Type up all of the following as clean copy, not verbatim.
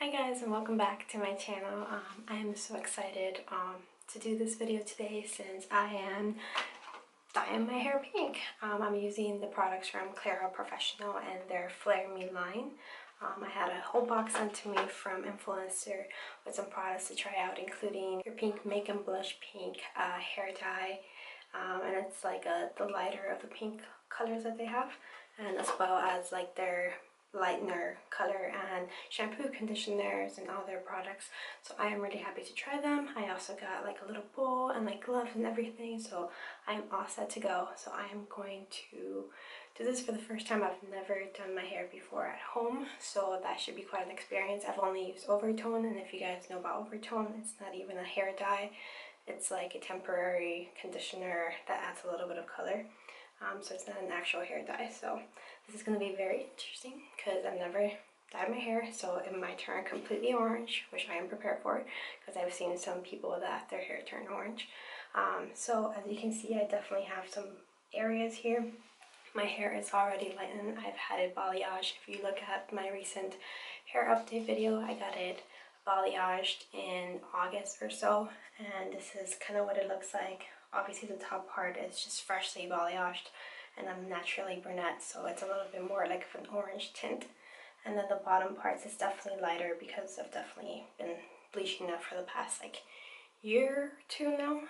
Hi guys, and welcome back to my channel. I am so excited to do this video today since I am dyeing my hair pink. I'm using the products from Clairol Professional and their Flare Me line. I had a whole box sent to me from Influenster with some products to try out, including your pink make and blush pink hair dye, and it's like the lighter of the pink colors that they have, and as well as like their lightener color and shampoo, conditioners, and all their products. So I am really happy to try them. I also got like a little bowl and like gloves and everything, so I am all set to go. So I am going to do this for the first time. I've never done my hair before at home, so that should be quite an experience. I've only used overtone, and if you guys know about overtone, it's not even a hair dye. It's like a temporary conditioner that adds a little bit of color. So it's not an actual hair dye. So this is going to be very interesting because I've never dyed my hair, so it might turn completely orange, which I am prepared for because I've seen some people that their hair turn orange. So as you can see, I definitely have some areas here. My hair is already lightened. I've had it balayaged. If you look at my recent hair update video, I got it balayaged in August or so, and this is kind of what it looks like. Obviously the top part is just freshly balayaged, and I'm naturally brunette, so it's a little bit more like an orange tint. And then the bottom parts is definitely lighter because I've definitely been bleaching that for the past like year or two now.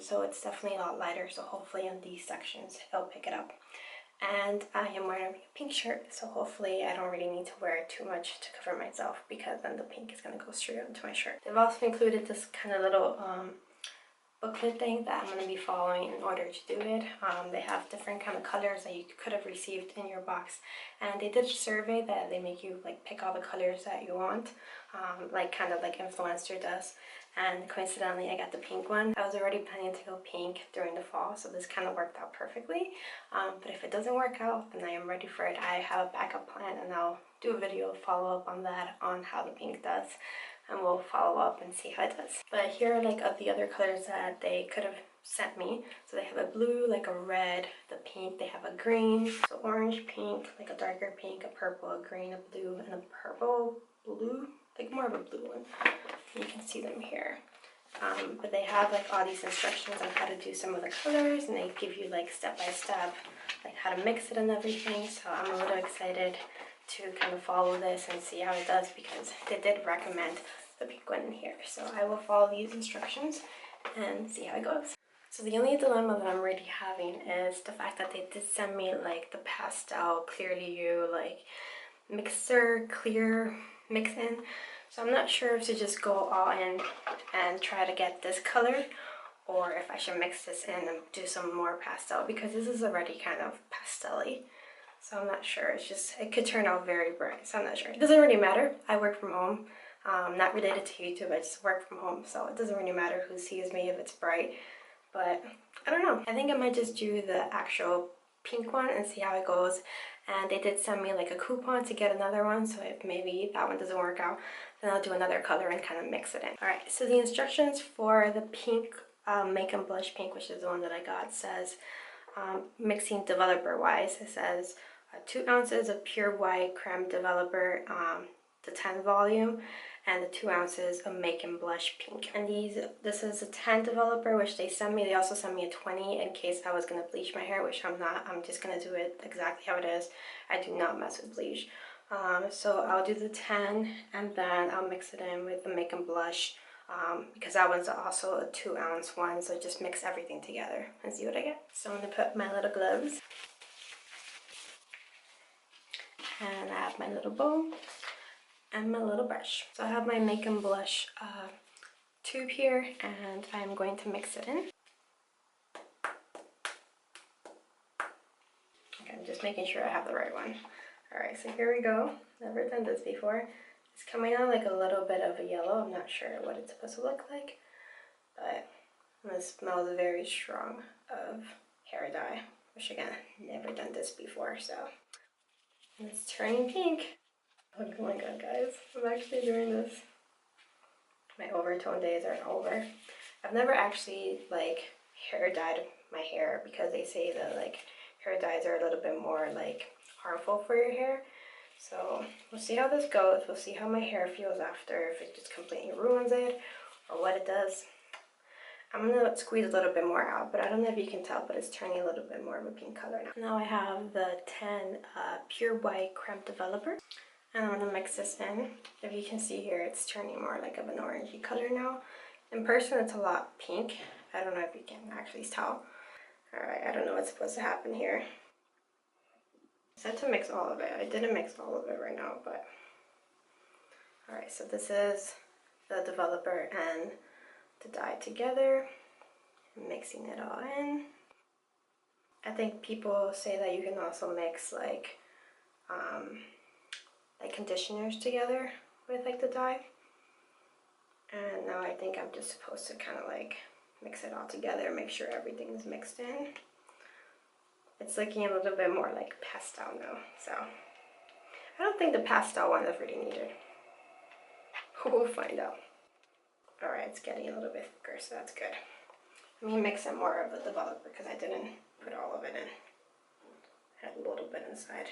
So it's definitely a lot lighter, so hopefully in these sections it'll pick it up. And I am wearing a pink shirt, so hopefully I don't really need to wear too much to cover myself, because then the pink is going to go straight onto my shirt. They've also included this kind of little booklet thing that I'm going to be following in order to do it. They have different kind of colors that you could have received in your box, and they did a survey that they make you like pick all the colors that you want, like kind of like Influenster does. And coincidentally I got the pink one. I was already planning to go pink during the fall, so this kind of worked out perfectly. But if it doesn't work out, then I am ready for it. I have a backup plan, and I'll do a video follow up on that, on how the pink does, and we'll follow up and see how it does. But here are like the other colors that they could have sent me. So they have a blue, like a red, the pink, they have a green, so orange, pink, like a darker pink, a purple, a green, a blue, and a purple, blue, like more of a blue one. You can see them here. But they have like all these instructions on how to do some of the colors, and they give you like step by step like how to mix it and everything. So I'm a little excited to kind of follow this and see how it does, because they did recommend the pink one in here. So I will follow these instructions and see how it goes. So the only dilemma that I'm really having is the fact that they did send me like the pastel Clearly You like mixer clear mix in. So I'm not sure if to just go all in and try to get this color, or if I should mix this in and do some more pastel, because this is already kind of pastel-y. So I'm not sure. It's just, it could turn out very bright, so I'm not sure. It doesn't really matter. I work from home. Not related to YouTube, I just work from home, so it doesn't really matter who sees me if it's bright. But I don't know. I think I might just do the actual pink one and see how it goes. And they did send me like a coupon to get another one, so if maybe that one doesn't work out, then I'll do another color and kind of mix it in. Alright, so the instructions for the pink make and blush pink, which is the one that I got, says mixing developer wise, it says 2 ounces of pure white creme developer, the 10 volume, and the 2 ounces of make and blush pink. And this is a 10 developer, which they sent me. They also sent me a 20 in case I was gonna bleach my hair, which I'm not. I'm just gonna do it exactly how it is. I do not mess with bleach. So I'll do the 10, and then I'll mix it in with the make and blush, because that one's also a 2 ounce one. So just mix everything together and see what I get. So I'm gonna put my little gloves, and I have my little bowl and my little brush. So I have my make and blush tube here, and I'm going to mix it in. Okay, I'm just making sure I have the right one. Alright, so here we go. Never done this before. It's coming out like a little bit of a yellow. I'm not sure what it's supposed to look like, but it smells very strong of hair dye, which again, never done this before, so it's turning pink. Oh my god, guys, I'm actually doing this. My overtone days are over. I've never actually like hair dyed my hair, because they say that like hair dyes are a little bit more like harmful for your hair. So we'll see how this goes. We'll see how my hair feels after, if it just completely ruins it or what it does. I'm gonna squeeze a little bit more out, but I don't know if you can tell, but it's turning a little bit more of a pink color now. Now I have the 10 Pure White Creme Developer, and I'm gonna mix this in. If you can see here, it's turning more like of an orangey color now. In person, it's a lot pink. I don't know if you can actually tell. All right, I don't know what's supposed to happen here. I said to mix all of it. I didn't mix all of it right now, but all right. So this is the developer and the dye together, mixing it all in. I think people say that you can also mix like conditioners together with like the dye. And now I think I'm just supposed to kind of like mix it all together, make sure everything is mixed in. It's looking a little bit more like pastel now, so I don't think the pastel one is really needed. We'll find out. All right, it's getting a little bit thicker, so that's good. Let me mix in more of the developer because I didn't put all of it in. I had a little bit inside.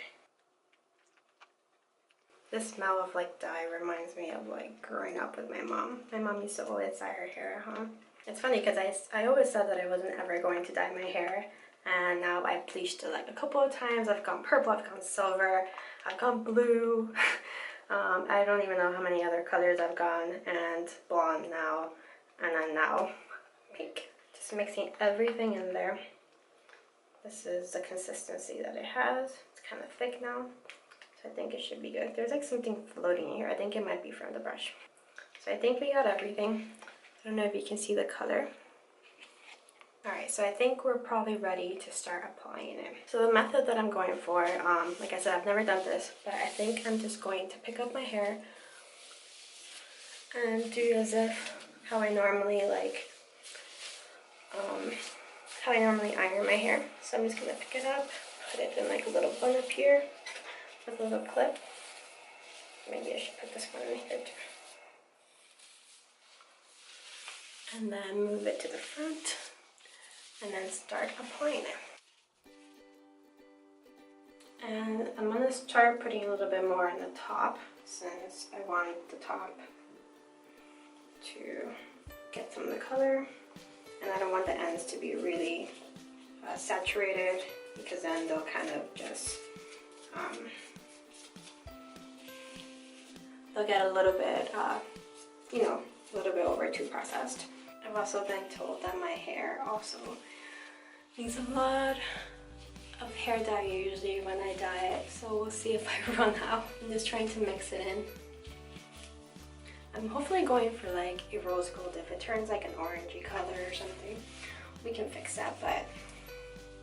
This smell of like dye reminds me of like growing up with my mom. My mom used to always dye her hair at home. It's funny because I always said that I wasn't ever going to dye my hair, and now I've bleached it like a couple of times. I've gone purple, I've gone silver, I've gone blue. I don't even know how many other colors I've gone, and blonde now, and then now pink. Just mixing everything in there. This is the consistency that it has. It's kind of thick now, so I think it should be good. There's like something floating in here. I think it might be from the brush. So I think we got everything. I don't know if you can see the color. Alright, so I think we're probably ready to start applying it. So the method that I'm going for, like I said, I've never done this, but I think I'm just going to pick up my hair and do as if how I normally iron my hair. So I'm just gonna pick it up, put it in like a little bun up here with a little clip. Maybe I should put this one in here too. And then move it to the front, and then start applying it. And I'm gonna start putting a little bit more on the top, since I want the top to get some of the color, and I don't want the ends to be really saturated, because then they'll kind of just they'll get a little bit you know, a little bit over too processed. I've also been told that my hair also needs a lot of hair dye usually when I dye it, so we'll see if I run out. I'm just trying to mix it in. I'm hopefully going for like a rose gold. If it turns like an orangey color or something, we can fix that, but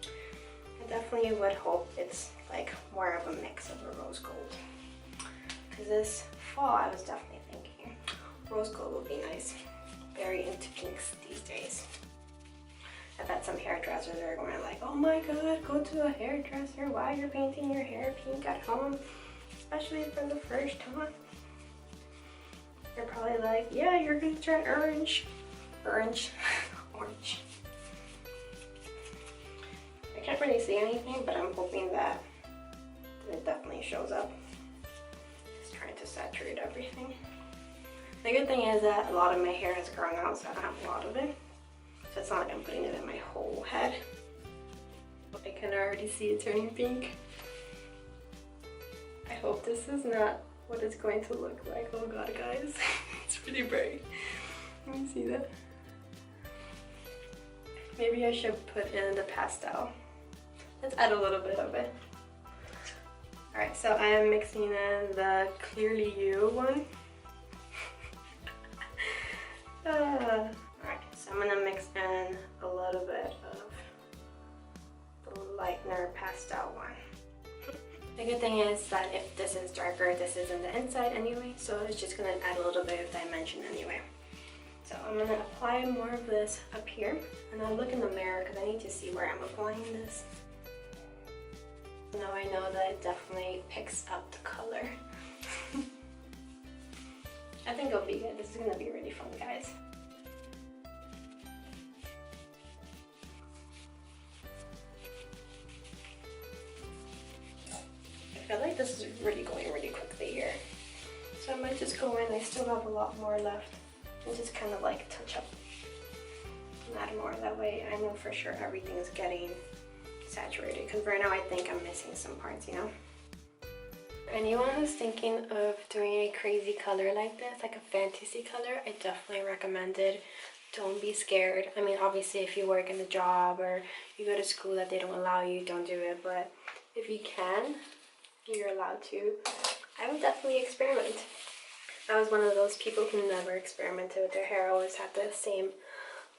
I definitely would hope it's like more of a mix of a rose gold. Because this fall I was definitely thinking rose gold would be nice. Very into pinks these days. I bet some hairdressers are going like, oh my god, go to a hairdresser, why you're painting your hair pink at home, especially for the first time. You're probably like, yeah, you're gonna turn orange. Orange. Orange. I can't really see anything, but I'm hoping that it definitely shows up. Just trying to saturate everything. The good thing is that a lot of my hair has grown out, so I don't have a lot of it. So it's not like I'm putting it in my whole head. I can already see it turning pink. I hope this is not what it's going to look like. Oh god, guys. It's really bright. Let me see that. Maybe I should put in the pastel. Let's add a little bit of it. Alright, so I am mixing in the Clearly You one. Alright, so I'm gonna mix in a little bit of the lightener pastel one. The good thing is that if this is darker, this is in the inside anyway, so it's just gonna add a little bit of dimension anyway. So I'm gonna apply more of this up here, and I'll look in the mirror because I need to see where I'm applying this. Now I know that it definitely picks up the color. I think it'll be good. This is gonna be really fun, guys. I feel like this is really going really quickly here. So I might just go in, I still have a lot more left, and just kind of like touch up and add more. That way I know for sure everything is getting saturated, because right now I think I'm missing some parts, you know? For anyone who's thinking of doing a crazy color like this, like a fantasy color, I definitely recommend it. Don't be scared. I mean, obviously if you work in a job or you go to school that they don't allow you, don't do it. But if you can, you're allowed to, I would definitely experiment. I was one of those people who never experimented with their hair. I always had the same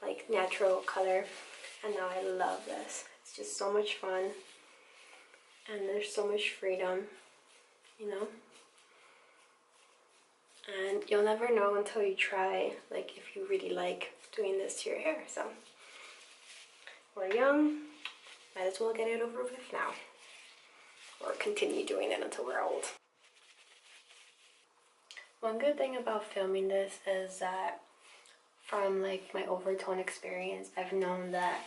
like natural color, and now I love this. It's just so much fun, and there's so much freedom, you know? And you'll never know until you try, like if you really like doing this to your hair. So we're young, might as well get it over with now, or continue doing it until we're old. One good thing about filming this is that from like my overtone experience, I've known that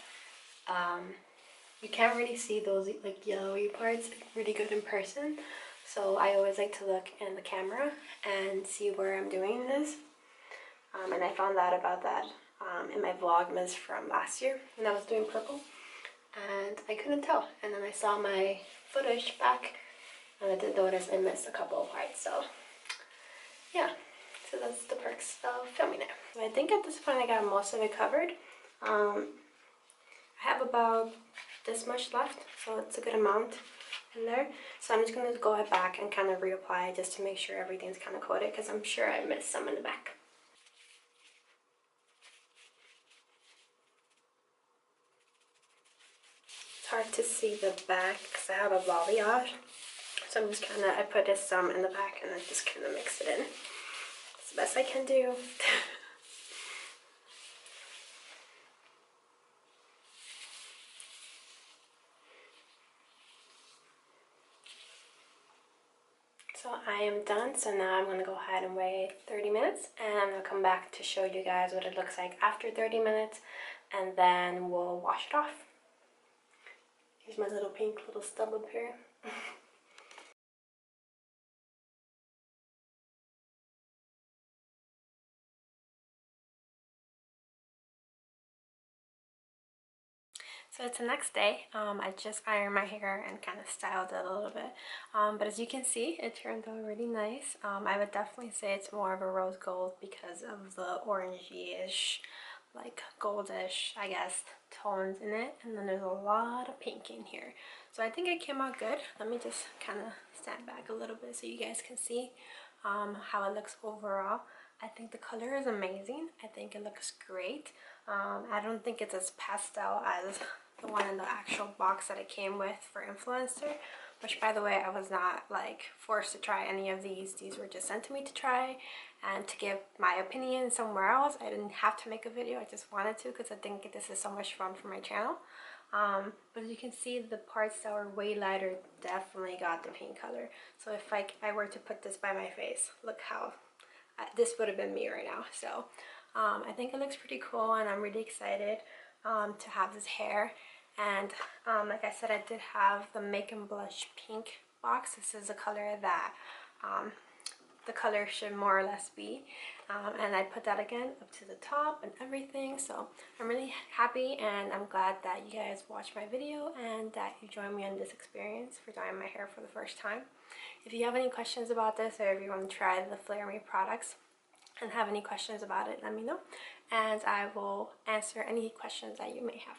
you can't really see those like yellowy parts really good in person. So I always like to look in the camera and see where I'm doing this. And I found out about that in my Vlogmas from last year when I was doing purple. And I couldn't tell. And then I saw my footage back and I did notice I missed a couple of parts. So yeah, so that's the perks of filming it. So I think at this point I got most of it covered. I have about this much left, so it's a good amount in there. So I'm just going to go back and kind of reapply just to make sure everything's kind of coated, because I'm sure I missed some in the back. It's hard to see the back because I have a balayaged. So I'm just kind of, I put this some in the back and then just kind of mix it in. It's the best I can do. So I am done, so now I'm going to go ahead and wait 30 minutes and I'm going to come back to show you guys what it looks like after 30 minutes, and then we'll wash it off. Here's my little pink little stub up here. So it's the next day. I just ironed my hair and kind of styled it a little bit. But as you can see, it turned out really nice. I would definitely say it's more of a rose gold because of the orangey-ish, like goldish, I guess, tones in it. And then there's a lot of pink in here. So I think it came out good. Let me just kind of stand back a little bit so you guys can see how it looks overall. I think the color is amazing. I think it looks great. I don't think it's as pastel as the one in the actual box that it came with for Influenster, which, by the way, I was not like forced to try any of these. These were just sent to me to try and to give my opinion somewhere else. I didn't have to make a video. I just wanted to because I think this is so much fun for my channel. But as you can see, the parts that were way lighter definitely got the pink color. So if I were to put this by my face, look how this would have been me right now. So I think it looks pretty cool, and I'm really excited to have this hair. And like I said, I did have the Make and Blush Pink box. This is a color that the color should more or less be. And I put that again up to the top and everything. So I'm really happy, and I'm glad that you guys watched my video and that you joined me on this experience for dyeing my hair for the first time. If you have any questions about this, or if you want to try the Flare Me products and have any questions about it, let me know, and I will answer any questions that you may have.